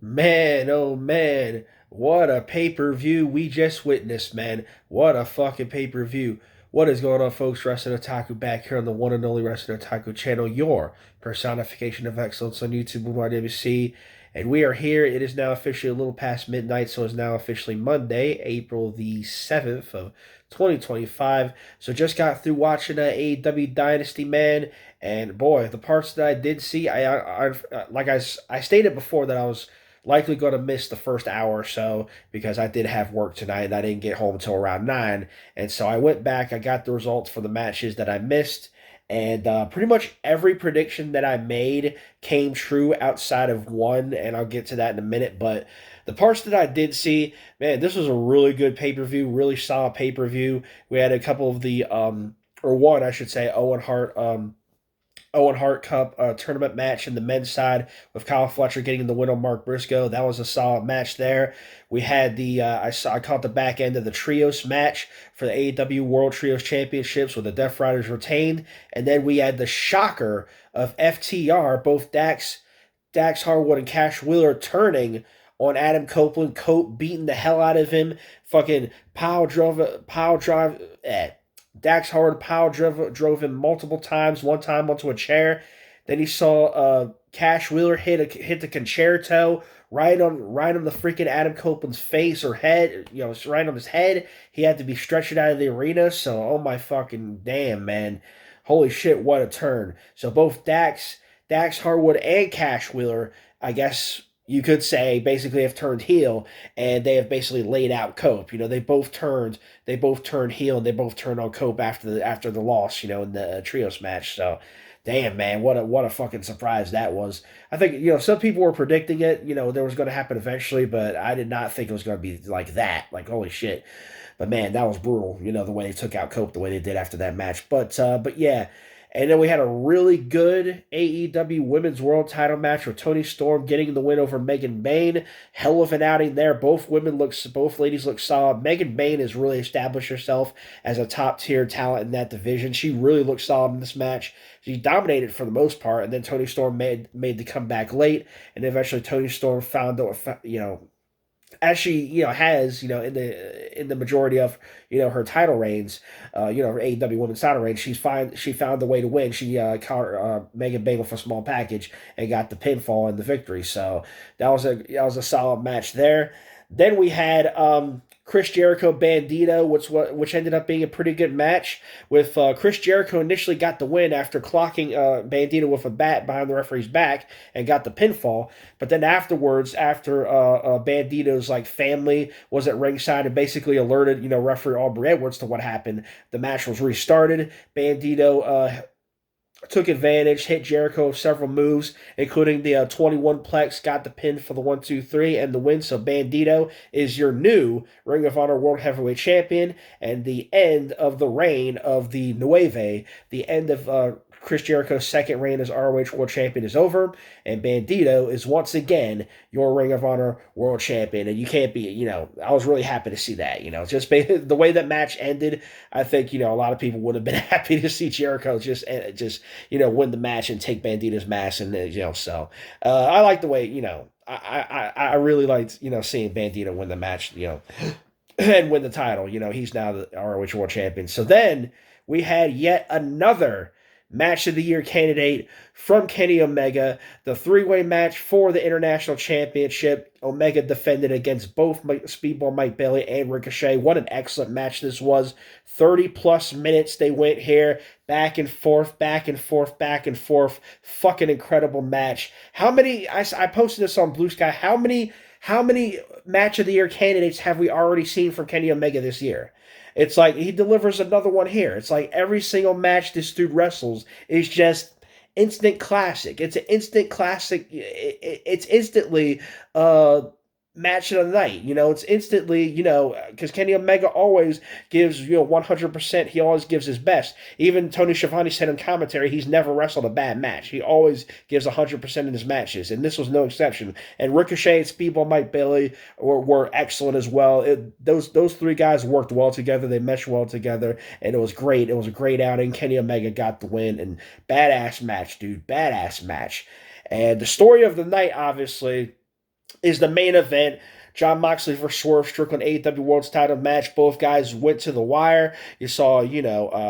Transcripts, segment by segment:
Man, oh man, what a pay-per-view we just witnessed, man. What a fucking pay-per-view. What is going on, folks? Wrestling Otaku back here on the one and only Wrestling Otaku channel, your personification of excellence on YouTube and YWC. And we are here. It is now officially a little past midnight, so it's now officially Monday, April the 7th of 2025. So just got through watching AEW Dynasty, man. And boy, the parts that I did see, I stated before that I was likely going to miss the first hour or so because I did have work tonight and I didn't get home until around 9. And so I went back, I got the results for the matches that I missed, and pretty much every prediction that I made came true outside of one, and I'll get to that in a minute. But the parts that I did see, man, this was a really good pay per view, really solid pay per view. We had a couple of the, or one, I should say, Owen Hart Cup tournament match in the men's side with Kyle Fletcher getting the win on Mark Briscoe. That was a solid match there. We had I caught the back end of the trios match for the AEW World Trios Championships with the Death Riders retained, and then we had the shocker of FTR, both Dax Harwood and Cash Wheeler turning on Adam Copeland. Cope beating the hell out of him. Fucking pile drive. Dax Howard drove him multiple times, one time onto a chair. Then he saw Cash Wheeler hit the concerto right on the freaking Adam Copeland's face or head, it's right on his head. He had to be stretched out of the arena. So, oh my fucking damn, man. Holy shit, what a turn. So both Dax Harwood and Cash Wheeler, I guess you could say, basically have turned heel, and they have basically laid out Cope. They both turned heel, and they both turned on Cope after the loss, in the trios match. So, damn, man, what a fucking surprise that was. I think some people were predicting it, there was going to happen eventually, but I did not think it was going to be like that. Like, holy shit. But man, that was brutal. The way they took out Cope, the way they did after that match. But yeah. And then we had a really good AEW Women's World Title match with Toni Storm getting the win over Megan Bayne. Hell of an outing there. Both ladies look solid. Megan Bayne has really established herself as a top tier talent in that division. She really looked solid in this match. She dominated for the most part, and then Toni Storm made the comeback late, and eventually Toni Storm found as she has in the majority of her title reigns, her AEW Women's title reigns, she found the way to win. She caught Megan Bayne with a small package and got the pinfall and the victory. So that was a solid match there. Then we had Chris Jericho Bandito, which ended up being a pretty good match. With Chris Jericho initially got the win after clocking Bandito with a bat behind the referee's back and got the pinfall. But then afterwards, after Bandito's family was at ringside and basically alerted referee Aubrey Edwards to what happened, the match was restarted. Bandito took advantage, hit Jericho with several moves, including the 21 plex, got the pin for the 1-2-3 and the win. So Bandito is your new Ring of Honor World Heavyweight Champion, and the end of the reign of the Nueve, the end of Chris Jericho's second reign as ROH World Champion is over, and Bandito is once again your Ring of Honor World Champion. And you can't be, I was really happy to see that, just the way that match ended. I think, a lot of people would have been happy to see Jericho just win the match and take Bandito's mask. And, so I like the way, I really liked, seeing Bandito win the match, and win the title. He's now the ROH World Champion. So then we had yet another Match of the Year candidate from Kenny Omega, the three-way match for the International Championship. Omega defended against both Speedball Mike Bailey and Ricochet. What an excellent match this was. 30-plus minutes they went here, back and forth, back and forth, back and forth. Fucking incredible match. I posted this on Blue Sky, how many Match of the Year candidates have we already seen from Kenny Omega this year? It's like he delivers another one here. It's like every single match this dude wrestles is just instant classic. It's an instant classic. It's instantly match of the night. It's instantly, because Kenny Omega always gives, 100%. He always gives his best. Even Tony Schiavone said in commentary, he's never wrestled a bad match. He always gives 100% in his matches, and this was no exception. And Ricochet and Speedball Mike Bailey were excellent as well. Those three guys worked well together. They meshed well together, and it was great. It was a great outing. Kenny Omega got the win, and badass match, dude. Badass match. And the story of the night, obviously, is the main event. Jon Moxley versus Swerve Strickland AEW World's Title match. Both guys went to the wire. You saw,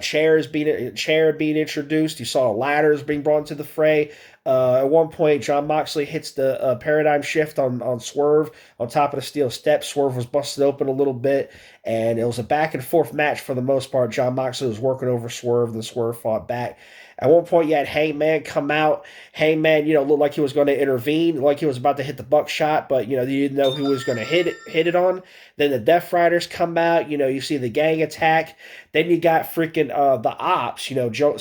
chair being introduced. You saw ladders being brought into the fray. At one point, Jon Moxley hits the paradigm shift on Swerve on top of the steel steps. Swerve was busted open a little bit, and it was a back and forth match for the most part. Jon Moxley was working over Swerve, then Swerve fought back. At one point, you had Hangman come out. Hangman, looked like he was going to intervene, like he was about to hit the buckshot, but, you didn't know who was going to hit it on. Then the Death Riders come out. You see the gang attack. Then you got freaking the Ops,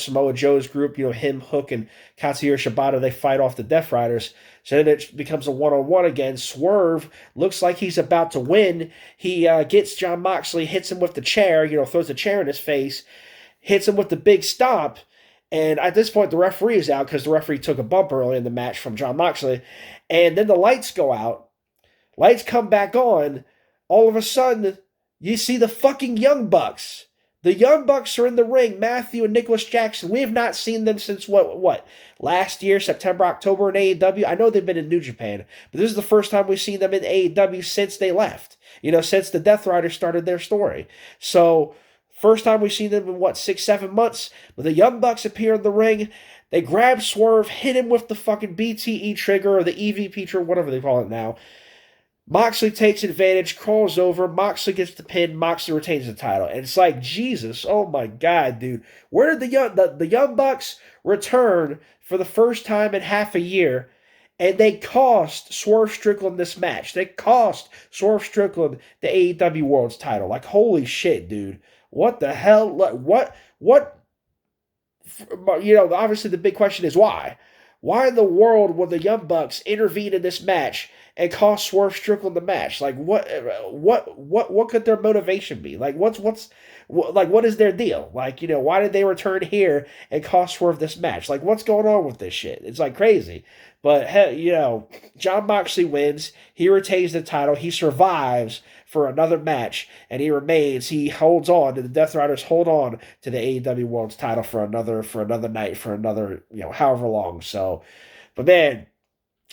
Samoa Joe's group, him, Hook, and Katsuhiro Shibata, they fight off the Death Riders. So then it becomes a one-on-one again. Swerve looks like he's about to win. He gets Jon Moxley, hits him with the chair, throws the chair in his face, hits him with the big stomp. And at this point, the referee is out because the referee took a bump early in the match from Jon Moxley. And then the lights go out. Lights come back on. All of a sudden, you see the fucking Young Bucks. The Young Bucks are in the ring. Matthew and Nicholas Jackson. We have not seen them since what? Last year, September, October in AEW. I know they've been in New Japan, but this is the first time we've seen them in AEW since they left. Since the Death Riders started their story. So, first time we've seen them in 6-7 months. But the Young Bucks appear in the ring. They grab Swerve, hit him with the fucking BTE trigger or the EVP trigger, whatever they call it now. Moxley takes advantage, crawls over. Moxley gets the pin. Moxley retains the title. And it's like, Jesus, oh my God, dude. Where did the Young Bucks return for the first time in half a year? And they cost Swerve Strickland this match. They cost Swerve Strickland the AEW World's title. Like, holy shit, dude. What the hell? What? Obviously the big question is why? Why in the world would the Young Bucks intervene in this match and cost Swerve Strickland the match? Like, what could their motivation be? Like, what is their deal? Like, why did they return here and cost Swerve this match? Like, what's going on with this shit? It's like crazy. But, Jon Moxley wins. He retains the title. He survives for another match, and he holds on, and the Death Riders hold on to the AEW World's title for another night, for another, however long. So, but man,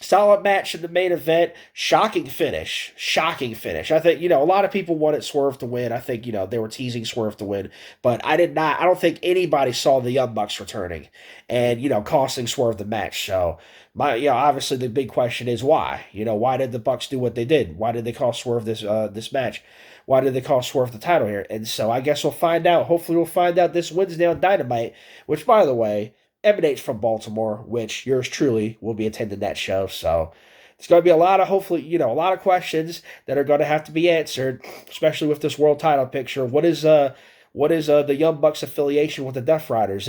solid match in the main event. Shocking finish. I think, a lot of people wanted Swerve to win. I think, they were teasing Swerve to win. But I don't think anybody saw the Young Bucks returning and, costing Swerve the match. So, obviously the big question is why? Why did the Bucks do what they did? Why did they cost Swerve this match? Why did they cost Swerve the title here? And so I guess we'll find out. Hopefully we'll find out this Wednesday on Dynamite, which, by the way, emanates from Baltimore, which yours truly will be attending that show. So it's going to be a lot of questions that are going to have to be answered, especially with this world title picture. What is the Young Bucks affiliation with the Death Riders?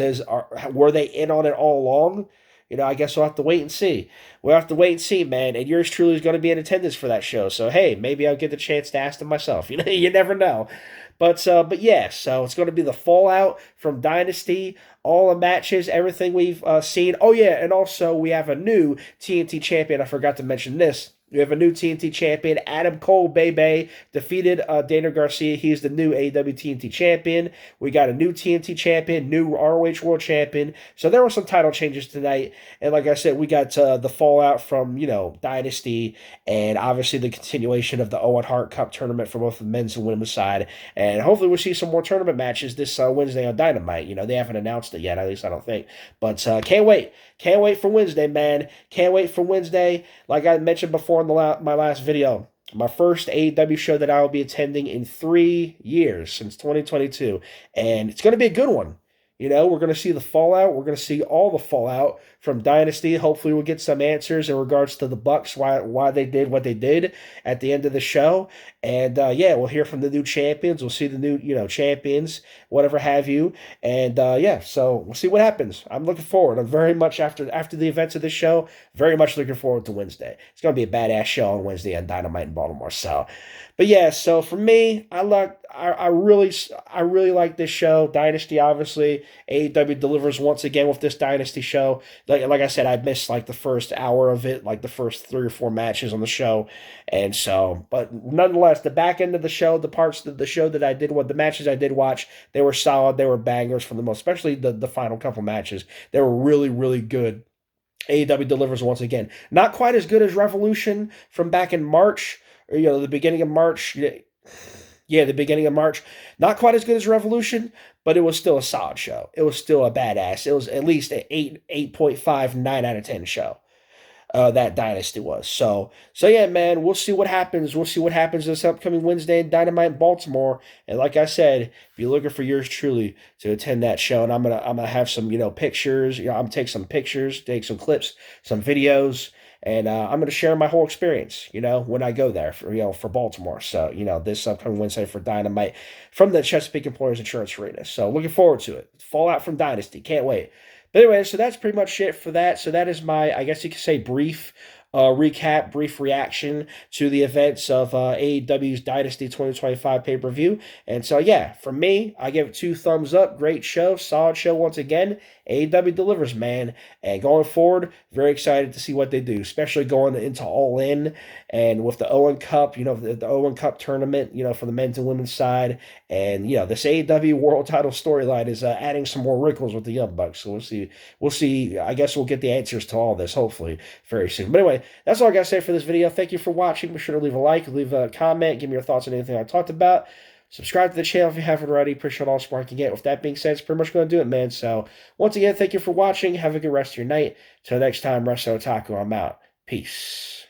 Were they in on it all along? I guess we'll have to wait and see. We'll have to wait and see, man. And yours truly is going to be in attendance for that show. So, hey, maybe I'll get the chance to ask them myself. You never know. But yeah, so it's going to be the fallout from Dynasty, all the matches, everything we've seen. Oh, yeah, and also we have a new TNT champion. I forgot to mention this. We have a new TNT champion, Adam Cole, baby, defeated Daniel Garcia. He's the new AEW TNT champion. We got a new TNT champion, new ROH World Champion. So there were some title changes tonight. And like I said, we got the fallout from, Dynasty, and obviously the continuation of the Owen Hart Cup tournament for both the men's and women's side. And hopefully we'll see some more tournament matches this Wednesday on Dynamite. They haven't announced it yet, at least I don't think. But can't wait. Can't wait for Wednesday, man. Can't wait for Wednesday. Like I mentioned before in my last video, my first AEW show that I will be attending in 3 years, since 2022. And it's going to be a good one. We're going to see the fallout. We're going to see all the fallout from Dynasty. Hopefully we'll get some answers in regards to the Bucks, why they did what they did at the end of the show. And we'll hear from the new champions. We'll see the new, champions, whatever have you. And so we'll see what happens. I'm looking forward. I'm very much, after the events of this show, very much looking forward to Wednesday. It's going to be a badass show on Wednesday on Dynamite in Baltimore. So, but yeah, so for me, I really like this show. Dynasty, obviously. AEW delivers once again with this Dynasty show. Like I said, I missed the first hour of it, the first 3 or 4 matches on the show. And so, but nonetheless, the back end of the show, the parts of the show that I did, the matches I did watch, they were solid. They were bangers for the most, especially the final couple matches. They were really, really good. AEW delivers once again. Not quite as good as Revolution from back in March, or the beginning of March. Yeah, the beginning of March. Not quite as good as Revolution, but it was still a solid show. It was still a badass. It was at least an 8.5, 9 out of 10 show. That Dynasty was. So yeah, man, we'll see what happens. We'll see what happens this upcoming Wednesday in Dynamite in Baltimore. And like I said, be looking for yours truly to attend that show. And I'm gonna have some pictures. I'm gonna take some pictures, take some clips, some videos, and I'm gonna share my whole experience. When I go there for Baltimore. So this upcoming Wednesday for Dynamite from the Chesapeake Employers Insurance Arena. So looking forward to it. Fallout from Dynasty. Can't wait. But anyway, so that's pretty much it for that. So that is my, I guess you could say, brief recap, brief reaction to the events of AEW's Dynasty 2025 pay-per-view. And so, yeah, for me, I give it 2 thumbs up. Great show, solid show once again. AEW delivers, man. And going forward, very excited to see what they do, especially going into All In and with the Owen Cup, the Owen Cup tournament, for the men's and women's side. And, this AEW world title storyline is adding some more wrinkles with the Young Bucks. So we'll see. We'll see. I guess we'll get the answers to all this, hopefully, very soon. But anyway, that's all I got to say for this video. Thank you for watching. Be sure to leave a like, leave a comment, give me your thoughts on anything I talked about. Subscribe to the channel if you haven't already. Appreciate all the support I can get. With that being said, it's pretty much going to do it, man. So, once again, thank you for watching. Have a good rest of your night. Till next time, Resto Otaku, I'm out. Peace.